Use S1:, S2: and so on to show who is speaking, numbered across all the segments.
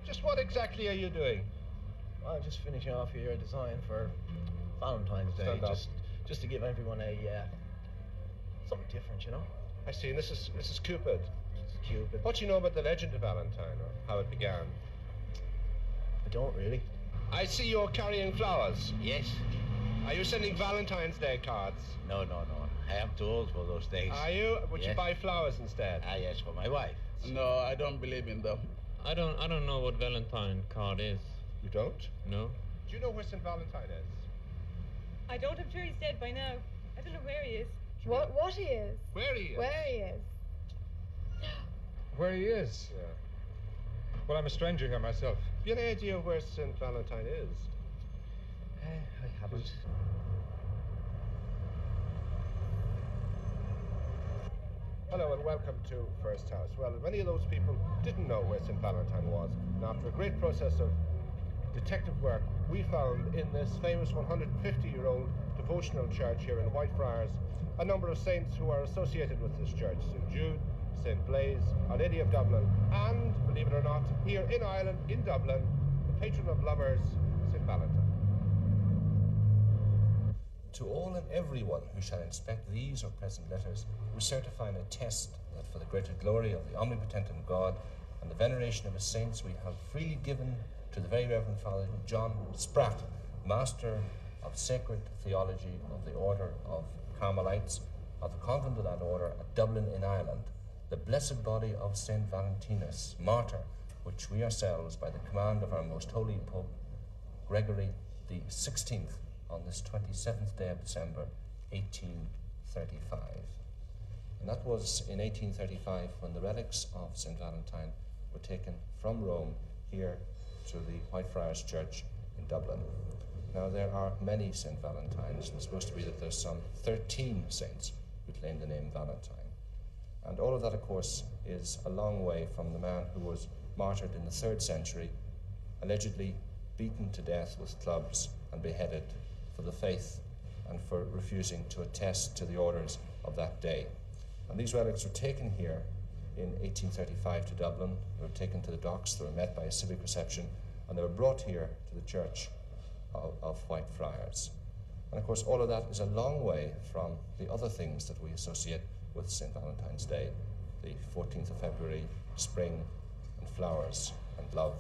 S1: Just what exactly are you doing?
S2: I'm just finishing off your design for Valentine's Day.
S1: Stand up.
S2: Just to give everyone a something different, you know.
S1: I see, and this is Cupid.
S2: It's Cupid.
S1: What do you know about the legend of Valentine, or how it began?
S2: I don't really.
S1: I see you're carrying flowers.
S3: Yes.
S1: Are you sending Valentine's Day cards?
S3: No. I am too old for those days.
S1: Are you? Would you
S3: Yes.
S1: buy flowers instead?
S3: Yes, for my wife.
S4: No, I don't believe in them.
S5: I don't know what Valentine card is.
S1: You don't?
S5: No.
S1: Do you know where St Valentine is?
S6: I don't, I'm sure he's dead by now. I don't know where he is.
S7: What he is?
S1: Where he is?
S7: Where he is?
S8: Where he is?
S1: Yeah.
S8: Well, I'm a stranger here myself.
S1: Have you any idea where St Valentine is?
S2: I haven't.
S1: Hello and welcome to First House. Well, many of those people didn't know where St Valentine was, and after a great process of detective work, we found in this famous 150-year-old devotional church here in Whitefriars a number of saints who are associated with this church. St Jude, St Blaise, Our Lady of Dublin, and, believe it or not, here in Ireland, in Dublin, the patron of lovers, St Valentine.
S9: To all and everyone who shall inspect these or present letters, we certify and attest that for the greater glory of the omnipotent God and the veneration of his saints, we have freely given to the very Reverend Father John Spratt, Master of Sacred Theology of the Order of Carmelites, of the convent of that order at Dublin in Ireland, the blessed body of St Valentinus, martyr, which we ourselves, by the command of our most holy Pope Gregory the 16th, on this 27th day of December, 1835. And that was in 1835 when the relics of St Valentine were taken from Rome here to the Whitefriars Church in Dublin. Now there are many St Valentines, and it's supposed to be that there's some 13 saints who claim the name Valentine. And all of that, of course, is a long way from the man who was martyred in the 3rd century, allegedly beaten to death with clubs and beheaded for the faith and for refusing to attest to the orders of that day. And these relics were taken here in 1835 to Dublin. They were taken to the docks, they were met by a civic reception, and they were brought here to the church of Whitefriars. And of course, all of that is a long way from the other things that we associate with St Valentine's Day, the 14th of February, spring and flowers and love.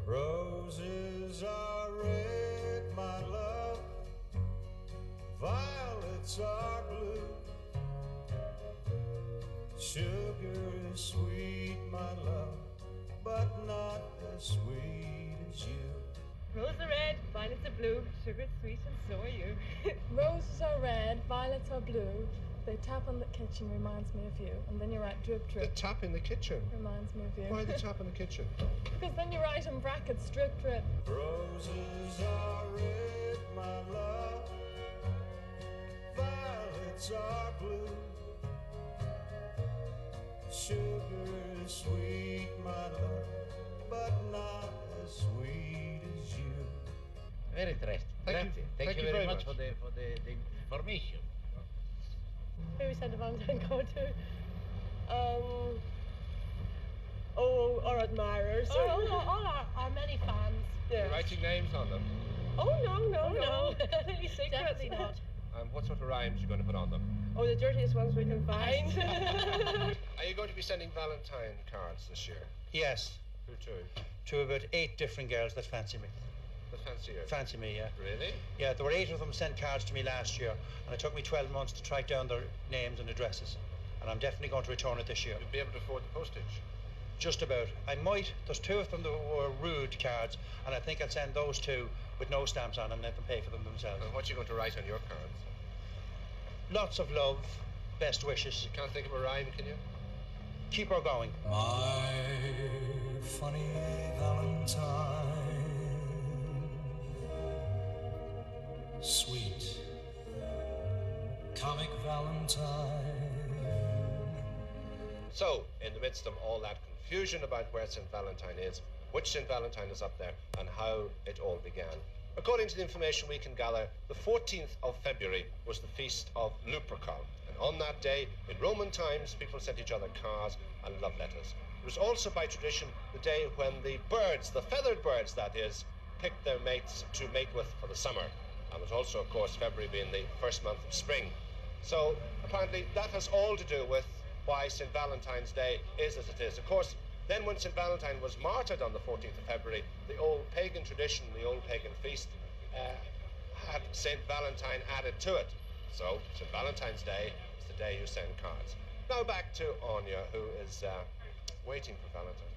S10: Roses are red, my love, violets are blue, sugar is sweet, my love, but not as sweet as you.
S6: Roses are red, violets are blue, sugar's sweet and so are you.
S7: Roses are red, violets are blue. The tap on the kitchen reminds me of you. And then you write drip,
S1: The
S7: drip.
S1: tap in the kitchen?
S7: Reminds me of you.
S1: Why the tap in the kitchen?
S7: Because then you write in brackets drip, drip.
S10: Roses are red, my love, violets are blue, sugar is sweet, my love, but not as sweet as you.
S3: Very interesting.
S1: Thank you.
S3: Thank you very much for the information.
S6: Who said the Valentine go to? Our admirers. All our many fans.
S1: You're writing names on them.
S6: Oh, no. Definitely not.
S1: What sort of rhymes are you going to put on them?
S6: Oh, the dirtiest ones we can find.
S1: Are you going to be sending Valentine cards this year?
S11: Yes,
S1: Who to?
S11: to about 8 different girls that fancy me.
S1: The fancier?
S11: Fancy me, yeah.
S1: Really?
S11: Yeah, there were 8 of them sent cards to me last year, and it took me 12 months to track down their names and addresses. And I'm definitely going to return it this year.
S1: You'll be able to afford the postage?
S11: Just about. I might. There's 2 of them that were rude cards, and I think I'll send those 2 with no stamps on and let them pay for them themselves.
S1: And what are you going to write on your cards?
S11: Lots of love, best wishes.
S1: You can't think of a rhyme, can you?
S11: Keep her going.
S10: My funny Valentine, sweet comic Valentine.
S1: So, in the midst of all that confusion about where St Valentine is, which St Valentine is up there, and how it all began, according to the information we can gather, the 14th of February was the feast of Lupercal. And on that day, in Roman times, people sent each other cards and love letters. was also by tradition the day when the birds, the feathered birds that is, picked their mates to mate with for the summer. And it also, of course, February being the first month of spring. So apparently that has all to do with why St Valentine's Day is as it is. Of course, then when St Valentine was martyred on the 14th of February, the old pagan tradition, the old pagan feast, had St Valentine added to it. So St Valentine's Day is the day you send cards. Now back to Anya, who is waiting for Valentine.